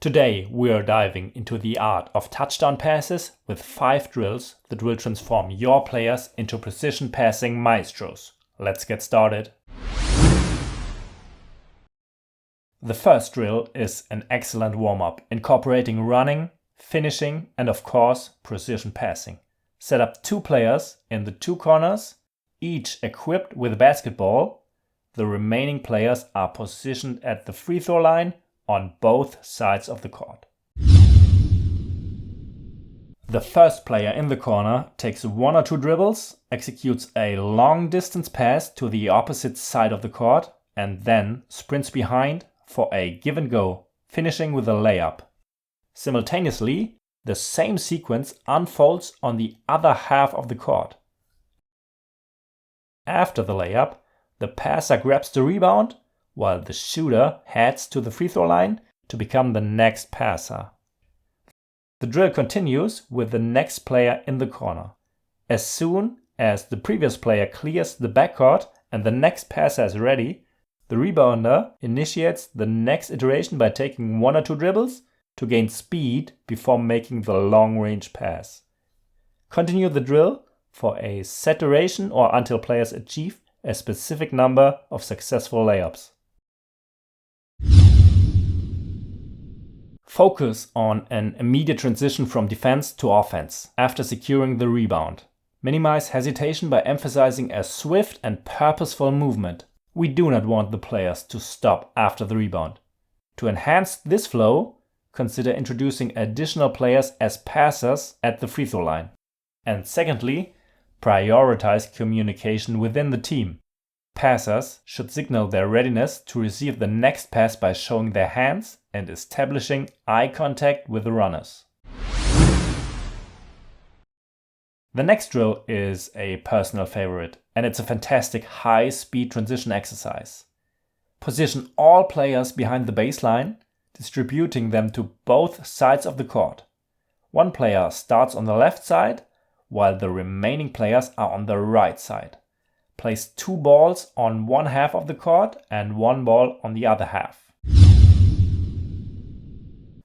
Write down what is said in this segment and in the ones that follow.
Today we are diving into the art of touchdown passes with 5 drills that will transform your players into precision passing maestros. Let's get started. The first drill is an excellent warm-up, incorporating running, finishing and of course precision passing. Set up 2 players in the 2 corners, each equipped with a basketball. The remaining players are positioned at the free throw line on both sides of the court. The first player in the corner takes 1 or 2 dribbles, executes a long distance pass to the opposite side of the court, and then sprints behind for a give and go, finishing with a layup. Simultaneously, the same sequence unfolds on the other half of the court. After the layup, the passer grabs the rebound, while the shooter heads to the free throw line to become the next passer. The drill continues with the next player in the corner. As soon as the previous player clears the backcourt and the next passer is ready, the rebounder initiates the next iteration by taking 1 or 2 dribbles to gain speed before making the long-range pass. Continue the drill for a set duration or until players achieve a specific number of successful layups. Focus on an immediate transition from defense to offense after securing the rebound. Minimize hesitation by emphasizing a swift and purposeful movement. We do not want the players to stop after the rebound. To enhance this flow, consider introducing additional players as passers at the free throw line. And secondly, prioritize communication within the team. Passers should signal their readiness to receive the next pass by showing their hands and establishing eye contact with the runners. The next drill is a personal favorite, and it's a fantastic high-speed transition exercise. Position all players behind the baseline, distributing them to both sides of the court. 1 player starts on the left side, while the remaining players are on the right side. Place 2 balls on one half of the court and 1 ball on the other half.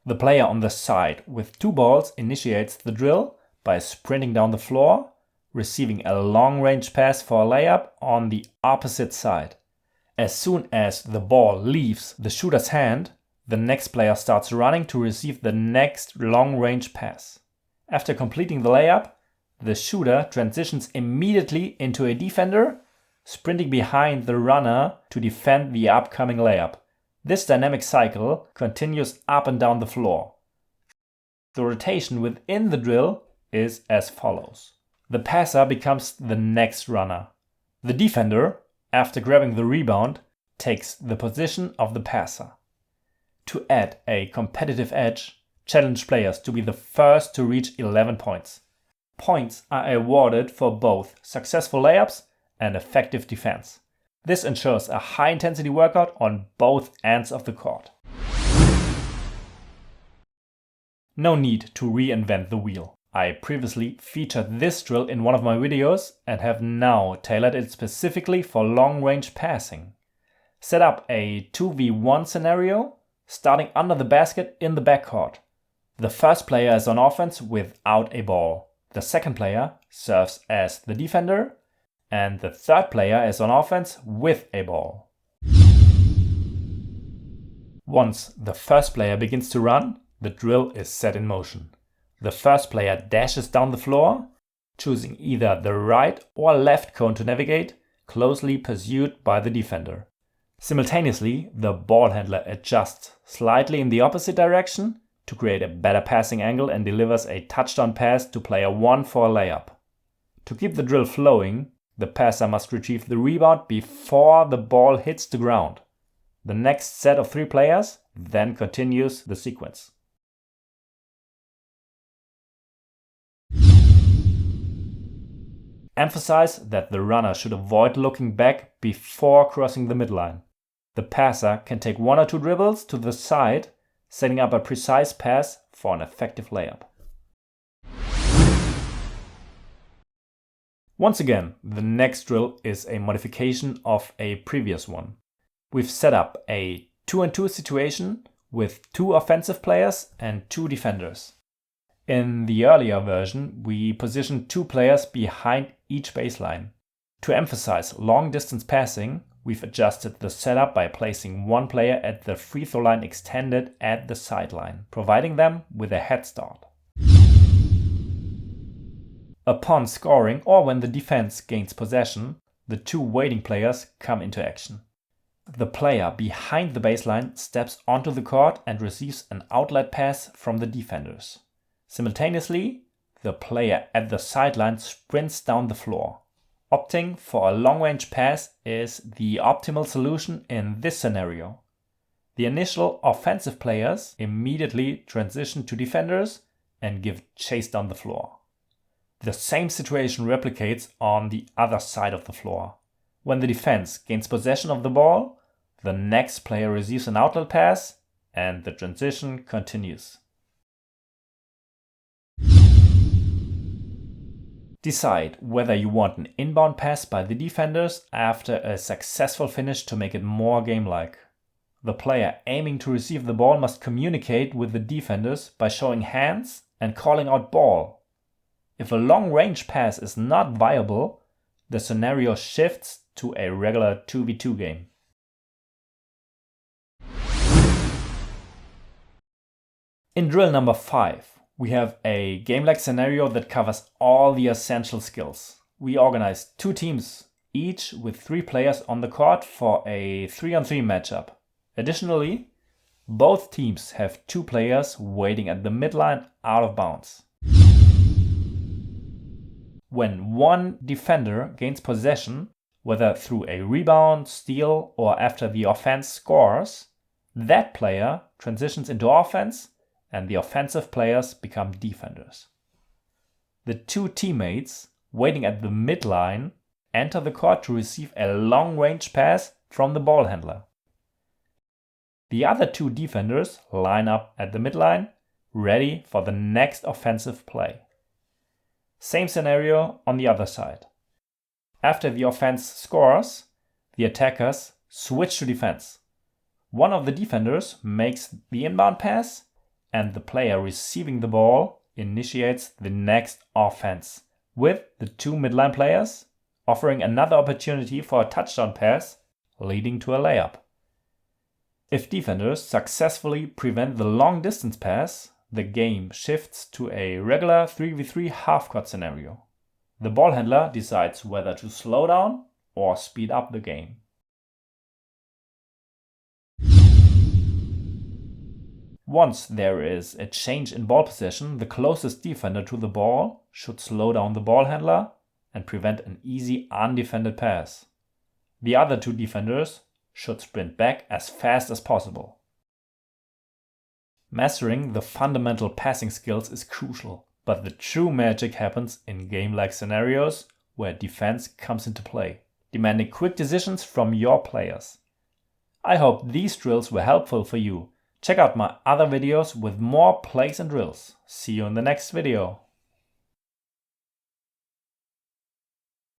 The player on the side with 2 balls initiates the drill by sprinting down the floor, receiving a long-range pass for a layup on the opposite side. As soon as the ball leaves the shooter's hand, the next player starts running to receive the next long-range pass. After completing the layup, the shooter transitions immediately into a defender, sprinting behind the runner to defend the upcoming layup. This dynamic cycle continues up and down the floor. The rotation within the drill is as follows. The passer becomes the next runner. The defender, after grabbing the rebound, takes the position of the passer. To add a competitive edge, challenge players to be the first to reach 11 points. Points are awarded for both successful layups and effective defense. This ensures a high-intensity workout on both ends of the court. No need to reinvent the wheel. I previously featured this drill in one of my videos and have now tailored it specifically for long-range passing. Set up a 2v1 scenario, starting under the basket in the backcourt. The first player is on offense without a ball. The second player serves as the defender, and the third player is on offense with a ball. Once the first player begins to run, the drill is set in motion. The first player dashes down the floor, choosing either the right or left cone to navigate, closely pursued by the defender. Simultaneously, the ball handler adjusts slightly in the opposite direction to create a better passing angle and delivers a touchdown pass to player 1 for a layup. To keep the drill flowing, the passer must retrieve the rebound before the ball hits the ground. The next set of 3 players then continues the sequence. Emphasize that the runner should avoid looking back before crossing the midline. The passer can take 1 or 2 dribbles to the side, setting up a precise pass for an effective layup. Once again, the next drill is a modification of a previous one. We've set up a 2-on-2 situation with 2 offensive players and 2 defenders. In the earlier version, we positioned 2 players behind each baseline. To emphasize long-distance passing, we've adjusted the setup by placing 1 player at the free throw line extended at the sideline, providing them with a head start. Upon scoring or when the defense gains possession, the 2 waiting players come into action. The player behind the baseline steps onto the court and receives an outlet pass from the defenders. Simultaneously, the player at the sideline sprints down the floor. Opting for a long-range pass is the optimal solution in this scenario. The initial offensive players immediately transition to defenders and give chase down the floor. The same situation replicates on the other side of the floor. When the defense gains possession of the ball, the next player receives an outlet pass and the transition continues. Decide whether you want an inbound pass by the defenders after a successful finish to make it more game-like. The player aiming to receive the ball must communicate with the defenders by showing hands and calling out ball. If a long-range pass is not viable, the scenario shifts to a regular 2v2 game. In drill number 5, we have a game-like scenario that covers all the essential skills. We organize 2 teams, each with 3 players on the court for a 3-on-3 matchup. Additionally, both teams have 2 players waiting at the midline out of bounds. When one defender gains possession, whether through a rebound, steal, or after the offense scores, that player transitions into offense and the offensive players become defenders. The 2 teammates waiting at the midline enter the court to receive a long-range pass from the ball handler. The other 2 defenders line up at the midline, ready for the next offensive play. Same scenario on the other side. After the offense scores, the attackers switch to defense. One of the defenders makes the inbound pass, and the player receiving the ball initiates the next offense, with the 2 midline players offering another opportunity for a touchdown pass, leading to a layup. If defenders successfully prevent the long distance pass, the game shifts to a regular 3v3 half-court scenario. The ball handler decides whether to slow down or speed up the game. Once there is a change in ball possession, the closest defender to the ball should slow down the ball handler and prevent an easy undefended pass. The other 2 defenders should sprint back as fast as possible. Mastering the fundamental passing skills is crucial, but the true magic happens in game-like scenarios where defense comes into play, demanding quick decisions from your players. I hope these drills were helpful for you. Check out my other videos with more plays and drills. See you in the next video.